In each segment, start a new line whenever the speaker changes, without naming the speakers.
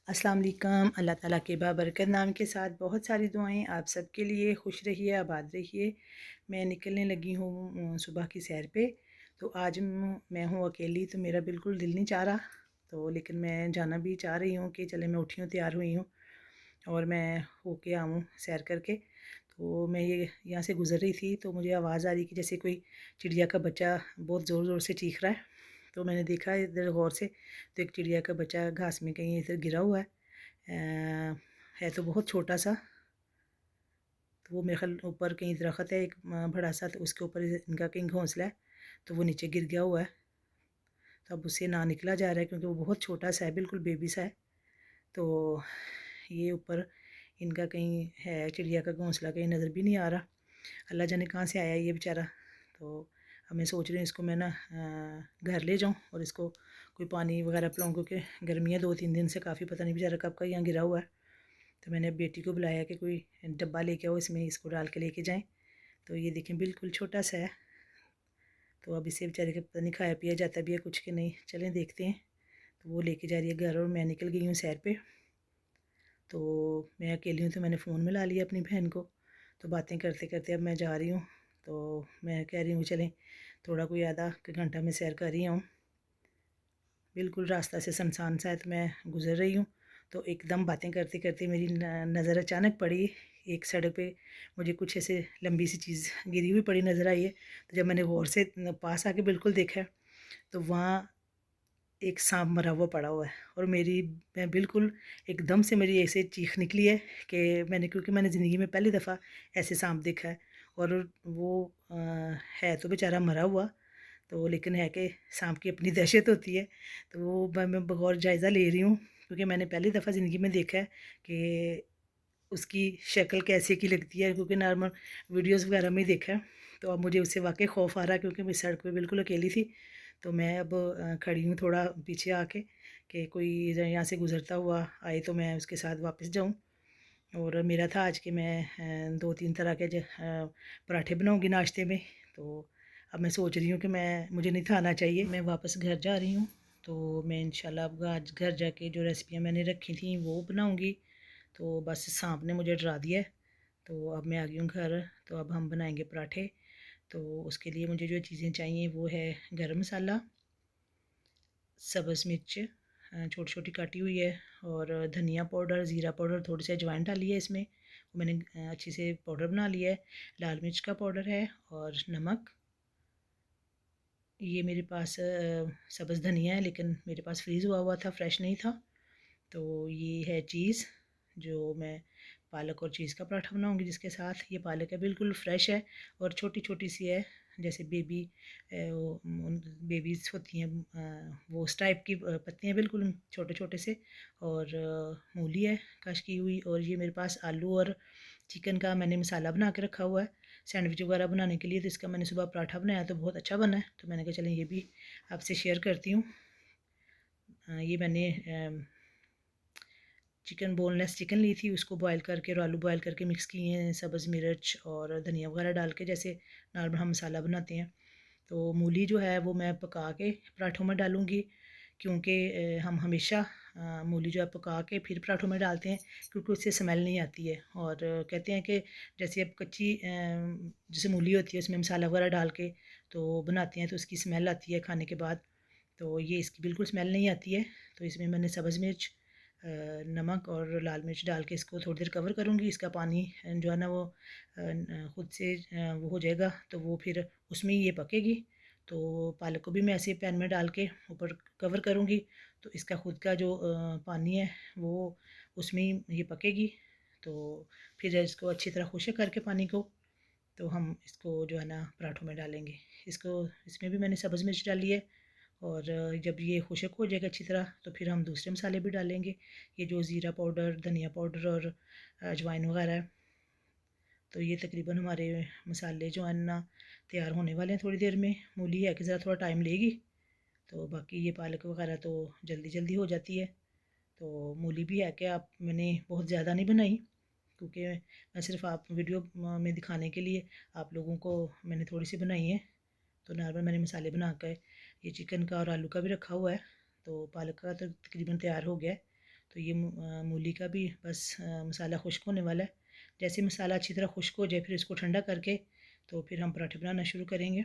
अस्सलाम वालेकुम। अल्लाह ताला के बाबरकत नाम के साथ बहुत सारी दुआएं आप सबके लिए। खुश रहिए, आबाद रहिए। मैं निकलने लगी हूँ सुबह की सैर पे। तो आज मैं हूँ अकेली, तो मेरा बिल्कुल दिल नहीं चाह रहा। तो लेकिन मैं जाना भी चाह रही हूँ कि चले मैं उठी हूँ, तैयार हुई हूँ और मैं होके आऊँ सैर करके। तो मैं ये यहाँ से गुज़र रही थी तो मुझे आवाज़ आ रही कि जैसे कोई चिड़िया का बच्चा बहुत ज़ोर ज़ोर से चीख रहा है। तो मैंने देखा इधर गौर से, तो एक चिड़िया का बच्चा घास में कहीं इधर गिरा हुआ है। है तो बहुत छोटा सा। तो वो मेरे ख्याल ऊपर कहीं दरख्त है एक बड़ा सा, तो उसके ऊपर इनका कहीं घोंसला है, तो वो नीचे गिर गया हुआ है। तो अब उससे ना निकला जा रहा है क्योंकि वो बहुत छोटा सा है, बिल्कुल बेबी सा है। तो ये ऊपर इनका कहीं है, चिड़िया का घोंसला कहीं नज़र भी नहीं आ रहा। अल्लाह जाने कहाँ से आया ये बेचारा। तो अब मैं सोच रही हूँ इसको मैं ना घर ले जाऊँ और इसको कोई पानी वगैरह पिलाऊँ, क्योंकि गर्मी है 2-3 दिन से, काफ़ी पता नहीं बेचारा कब का यहाँ गिरा हुआ है। तो मैंने बेटी को बुलाया कि कोई डब्बा लेके आओ, इसमें इसको डाल के लेके जाएं। तो ये देखें बिल्कुल छोटा सा है। तो अब इसे बेचारे के पता नहीं खाया पिया जाता भी है कुछ कि नहीं, चलें देखते हैं। तो वो लेके जा रही है घर और मैं निकल गई हूँ सैर पे। तो मैं अकेली हूँ तो मैंने फ़ोन मिला लिया अपनी बहन को। तो बातें करते करते अब मैं जा रही हूँ। तो मैं कह रही हूँ चलें थोड़ा कोई आधा घंटा में सैर कर रही हूँ। बिल्कुल रास्ता से सुनसान सा है, तो मैं गुज़र रही हूँ। तो एकदम बातें करते करते मेरी नज़र अचानक पड़ी एक सड़क पे। मुझे कुछ ऐसे लंबी सी चीज़ गिरी हुई पड़ी नज़र आई है। तो जब मैंने गौर से पास आके बिल्कुल देखा, तो वहाँ एक सांप मरा हुआ पड़ा हुआ है। और मैं बिल्कुल एकदम से मेरी ऐसे चीख निकली है कि क्योंकि मैंने ज़िंदगी में पहली दफ़ा ऐसे सांप देखा है। और वो है तो बेचारा मरा हुआ, तो लेकिन है कि सांप की अपनी दहशत होती है। तो वो मैं बगौर जायज़ा ले रही हूँ, क्योंकि मैंने पहली दफ़ा ज़िंदगी में देखा है कि उसकी शक्ल कैसे की लगती है, क्योंकि नॉर्मल वीडियोस वगैरह में ही देखा है। तो अब मुझे उससे वाक़ई ख़ौफ़ आ रहा है, क्योंकि मैं सड़क पे बिल्कुल अकेली थी। तो मैं अब खड़ी हूँ थोड़ा पीछे आके कि कोई यहाँ से गुज़रता हुआ आए तो मैं उसके साथ वापस जाऊँ। और मेरा था आज कि मैं 2-3 तरह के पराठे बनाऊँगी नाश्ते में। तो अब मैं सोच रही हूँ कि मुझे नहीं खाना चाहिए, मैं वापस घर जा रही हूँ। तो मैं इंशाल्लाह अब आज घर जाके जो रेसिपियाँ मैंने रखी थी वो बनाऊँगी। तो बस सांप ने मुझे डरा दिया है। तो अब मैं आ गई हूँ घर। तो अब हम बनाएंगे पराठे। तो उसके लिए मुझे जो चीज़ें चाहिए वो है गरम मसाला, सब्ज़ मिर्च छोटी छोटी काटी हुई है, और धनिया पाउडर, ज़ीरा पाउडर, थोड़ी सी अजवाइन डाली है इसमें, वो मैंने अच्छे से पाउडर बना लिया है। लाल मिर्च का पाउडर है और नमक। ये मेरे पास सब्ज़ धनिया है, लेकिन मेरे पास फ्रीज़ हुआ हुआ था, फ्रेश नहीं था। तो ये है चीज़, जो मैं पालक और चीज़ का पराठा बनाऊंगी जिसके साथ। ये पालक है, बिल्कुल फ्रेश है और छोटी छोटी सी है, जैसे बेबीज़ होती हैं वो उस टाइप की पत्तियाँ, बिल्कुल छोटे छोटे से। और मूली है कश की हुई। और ये मेरे पास आलू और चिकन का मैंने मसाला बना के रखा हुआ है सैंडविच वगैरह बनाने के लिए। तो इसका मैंने सुबह पराठा बनाया तो बहुत अच्छा बना है, तो मैंने कहा चलें ये भी आपसे शेयर करती हूँ। ये मैंने चिकन बोनलेस चिकन ली थी, उसको बॉयल करके और आलू बॉयल करके मिक्स किए हैं सब्ज़ मिर्च और धनिया वगैरह डाल के, जैसे नॉर्मल हम मसाला बनाते हैं। तो मूली जो है वो मैं पका के पराठों में डालूँगी, क्योंकि हम हमेशा मूली जो है पका के फिर पराठों में डालते हैं, क्योंकि उससे स्मेल नहीं आती है। और कहते हैं कि जैसे अब कच्ची जैसे मूली होती है उसमें मसाला वगैरह डाल के तो बनाते हैं तो उसकी स्मेल आती है खाने के बाद। तो ये इसकी बिल्कुल स्मेल नहीं आती है। तो इसमें मैंने सब्ज़ मिर्च, नमक और लाल मिर्च डाल के इसको थोड़ी देर कवर करूँगी। इसका पानी जो है ना वो ख़ुद से वो हो जाएगा, तो वो फिर उसमें ही ये पकेगी। तो पालक को भी मैं ऐसे पैन में डाल के ऊपर कवर करूँगी, तो इसका ख़ुद का जो पानी है वो उसमें ही ये पकेगी। तो फिर इसको अच्छी तरह खुशक करके पानी को, तो हम इसको जो है ना पराठों में डालेंगे। इसमें भी मैंने सब्ज़ मिर्च डाली है। और जब ये खुशक हो जाएगा अच्छी तरह, तो फिर हम दूसरे मसाले भी डालेंगे, ये जो ज़ीरा पाउडर, धनिया पाउडर और अजवाइन वगैरह है। तो ये तकरीबन हमारे मसाले जो हैं ना तैयार होने वाले हैं थोड़ी देर में। मूली है कि ज़रा थोड़ा टाइम लेगी, तो बाकी ये पालक वगैरह तो जल्दी जल्दी हो जाती है। तो मूली भी है कि मैंने बहुत ज़्यादा नहीं बनाई, क्योंकि मैं सिर्फ आप वीडियो में दिखाने के लिए आप लोगों को मैंने थोड़ी सी बनाई है। तो नॉर्मल मैंने मसाले बनाकर ये चिकन का और आलू का भी रखा हुआ है। तो पालक का तो तकरीबन तैयार हो गया है। तो ये मूली का भी बस मसाला खुश्क होने वाला है। जैसे मसाला अच्छी तरह खुश्क हो जाए फिर इसको ठंडा करके तो फिर हम पराठे बनाना शुरू करेंगे।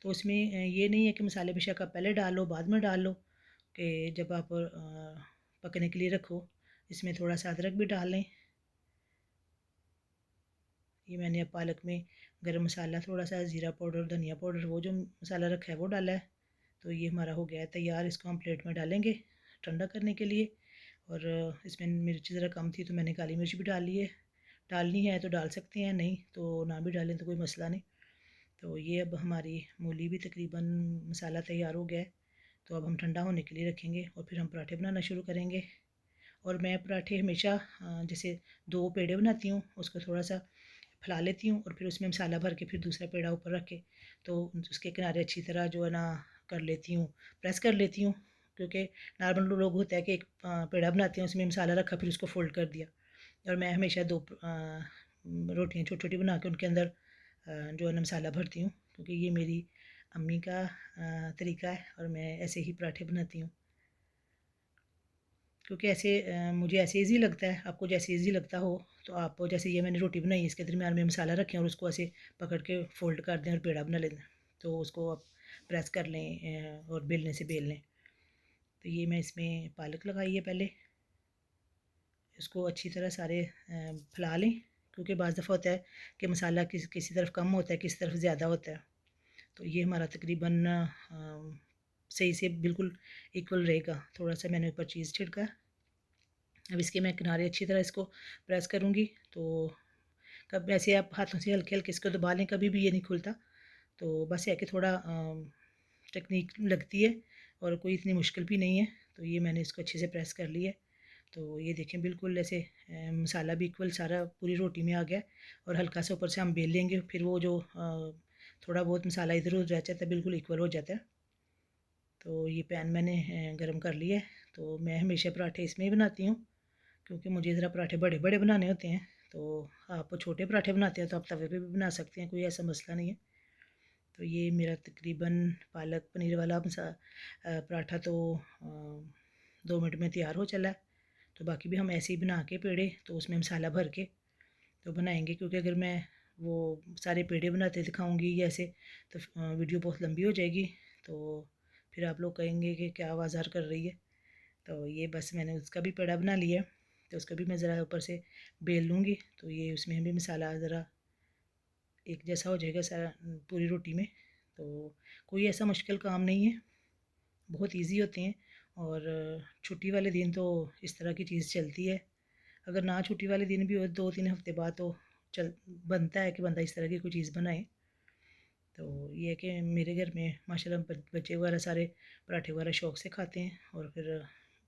तो उसमें ये नहीं है कि मसाले बेशक आप पहले डाल लो बाद में डाल लो, कि जब आप पकने के लिए रखो इसमें थोड़ा सा अदरक भी डाल लें। ये मैंने अब पालक में गरम मसाला, थोड़ा सा ज़ीरा पाउडर, धनिया पाउडर, वो जो मसाला रखा है वो डाला है। तो ये हमारा हो गया है तैयार। इसको हम प्लेट में डालेंगे ठंडा करने के लिए। और इसमें मिर्च ज़रा कम थी तो मैंने काली मिर्च भी डाल ली है। डालनी है तो डाल सकते हैं, नहीं तो ना भी डालें तो कोई मसला नहीं। तो ये अब हमारी मूली भी तकरीबन मसाला तैयार हो गया है। तो अब हम ठंडा होने के लिए रखेंगे और फिर हम पराठे बनाना शुरू करेंगे। और मैं पराठे हमेशा जैसे 2 पेड़े बनाती हूँ, उसको थोड़ा सा फैला लेती हूँ और फिर उसमें मसाला भर के फिर दूसरा पेड़ा ऊपर रख के तो उसके किनारे अच्छी तरह जो है ना कर लेती हूँ, प्रेस कर लेती हूँ। क्योंकि नॉर्मल लोग होता है कि एक पेड़ा बनाते हैं उसमें मसाला रखा फिर उसको फोल्ड कर दिया, और मैं हमेशा 2 रोटियाँ छोटी छोटी बना के उनके अंदर जो है ना मसाला भरती हूँ, क्योंकि ये मेरी अम्मी का तरीका है और मैं ऐसे ही पराठे बनाती हूँ। क्योंकि ऐसे मुझे ऐसे ईज़ी लगता है, आपको जैसे ईज़ी लगता हो तो आप, जैसे ये मैंने रोटी बनाई इसके दरमियान में मसाला रखें और उसको ऐसे पकड़ के फ़ोल्ड कर दें और पेड़ा बना लें, तो उसको आप प्रेस कर लें और बेलने से बेल लें। तो ये मैं इसमें पालक लगाई है पहले, इसको अच्छी तरह सारे फैला लें, क्योंकि बाज़ दफ़ा होता है कि मसाला किसी तरफ कम होता है किसी तरफ ज़्यादा होता है। तो ये हमारा तकरीबन सही से बिल्कुल इक्वल रहेगा। थोड़ा सा मैंने ऊपर चीज़ छिड़का। अब इसके मैं किनारे अच्छी तरह इसको प्रेस करूँगी, तो कब ऐसे आप हाथों से हल्के हल्के इसको दबा लें, कभी भी ये नहीं खुलता। तो बस है कि थोड़ा टेक्निक लगती है और कोई इतनी मुश्किल भी नहीं है। तो ये मैंने इसको अच्छे से प्रेस कर लिया है। तो ये देखें बिल्कुल ऐसे मसाला भी इक्वल सारा पूरी रोटी में आ गया। और हल्का सा ऊपर से हम बेल लेंगे, फिर वो जो थोड़ा बहुत मसाला इधर उधर रह जाता है बिल्कुल इक्वल हो जाता है। तो ये पैन मैंने गर्म कर लिया है। तो मैं हमेशा पराठे इसमें ही बनाती हूँ, क्योंकि मुझे ज़रा पराठे बड़े बड़े बनाने होते हैं। तो आप छोटे पराठे बनाते हैं तो आप तवे पे भी बना सकते हैं, कोई ऐसा मसला नहीं है। तो ये मेरा तकरीबन पालक पनीर वाला पराठा तो 2 मिनट में तैयार हो चला है। तो बाकी भी हम ऐसे ही बना के पेड़े तो उसमें मसाला भर के तो बनाएंगे, क्योंकि अगर मैं वो सारे पेड़े बनाते दिखाऊंगी या ऐसे तो वीडियो बहुत लंबी हो जाएगी। तो फिर आप लोग कहेंगे कि क्या आवाज़ कर रही है। तो ये बस मैंने उसका भी पेड़ा बना लिया है। तो उसका भी मैं ज़रा ऊपर से बेल लूँगी, तो ये उसमें भी मसाला ज़रा एक जैसा हो जाएगा सारा पूरी रोटी में। तो कोई ऐसा मुश्किल काम नहीं है, बहुत इजी होते हैं। और छुट्टी वाले दिन तो इस तरह की चीज़ चलती है। अगर ना छुट्टी वाले दिन भी हो 2-3 हफ्ते बाद तो चल बनता है कि बंदा इस तरह की कोई चीज़ बनाए। तो ये है कि मेरे घर में माशाल्लाह बच्चे वगैरह सारे पराठे वगैरह शौक़ से खाते हैं, और फिर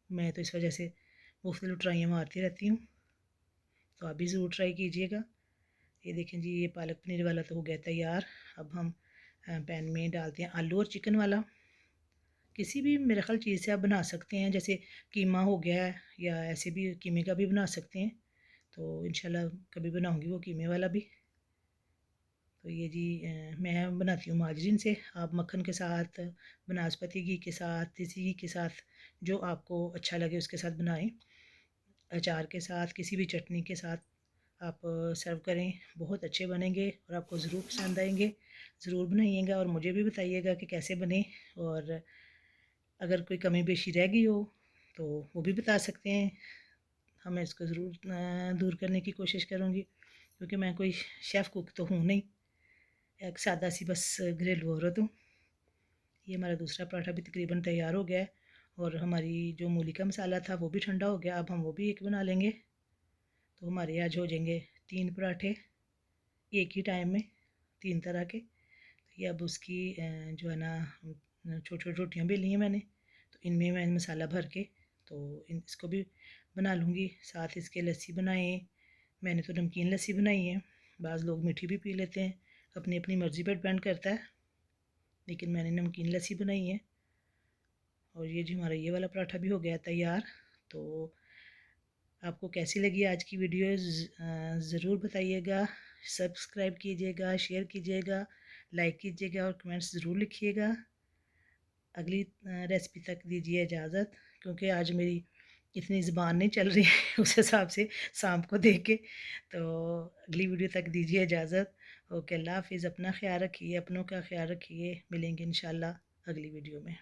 मैं तो इस वजह से मुख्तलिफ़ ट्राइयाँ मारती रहती हूँ। तो आप भी ज़रूर ट्राई कीजिएगा। ये देखें जी, ये पालक पनीर वाला तो हो गया तैयार। अब हम पैन में डालते हैं आलू और चिकन वाला। किसी भी मेरे ख़्याल चीज़ से आप बना सकते हैं, जैसे कीमा हो गया है या ऐसे भी कीमे का भी बना सकते हैं। तो इंशाल्लाह कभी बनाऊंगी वो कीमे वाला भी। तो ये जी मैं बनाती हूँ मार्जरीन से, आप मक्खन के साथ, बनास्पति घी के साथ, देसी घी के साथ, जो आपको अच्छा लगे उसके साथ बनाएं। अचार के साथ, किसी भी चटनी के साथ आप सर्व करें, बहुत अच्छे बनेंगे और आपको ज़रूर पसंद आएंगे। ज़रूर बनाइएगा और मुझे भी बताइएगा कि कैसे बने। और अगर कोई कमी पेशी रह गई हो तो वो भी बता सकते हैं, मैं इसको ज़रूर दूर करने की कोशिश करूँगी, क्योंकि मैं कोई शेफ़ कुक तो हूँ नहीं, एक सादा सी बस घरेलू औरत हूँ। ये हमारा दूसरा पराठा भी तकरीबन तैयार हो गया है। और हमारी जो मूली का मसाला था वो भी ठंडा हो गया। अब हम वो भी एक बना लेंगे। तो हमारे आज हो जाएंगे 3 पराठे एक ही टाइम में, 3 तरह के। तो ये अब उसकी जो है ना छोटी छोटी रोटियाँ बेली हैं मैंने, तो इनमें मैं मसाला भर के तो इसको भी बना लूँगी। साथ इसके लस्सी बनाए, मैंने तो नमकीन लस्सी बनाई है। बाज़ लोग मीठी भी पी लेते हैं, अपनी अपनी मर्ज़ी पर डिपेंड करता है, लेकिन मैंने नमकीन लस्सी बनाई है। और ये जो हमारा ये वाला पराठा भी हो गया तैयार। तो आपको कैसी लगी आज की वीडियो ज़रूर बताइएगा। सब्सक्राइब कीजिएगा, शेयर कीजिएगा, लाइक कीजिएगा और कमेंट्स ज़रूर लिखिएगा। अगली रेसिपी तक दीजिए इजाज़त, क्योंकि आज मेरी इतनी ज़ुबान नहीं चल रही है उस हिसाब से सांप को देख के। तो अगली वीडियो तक दीजिए इजाज़त। ओके, अल्लाह हाफ़िज़। अपना ख़्याल रखिए, अपनों का ख़्याल रखिए। मिलेंगे इंशाल्लाह अगली वीडियो में।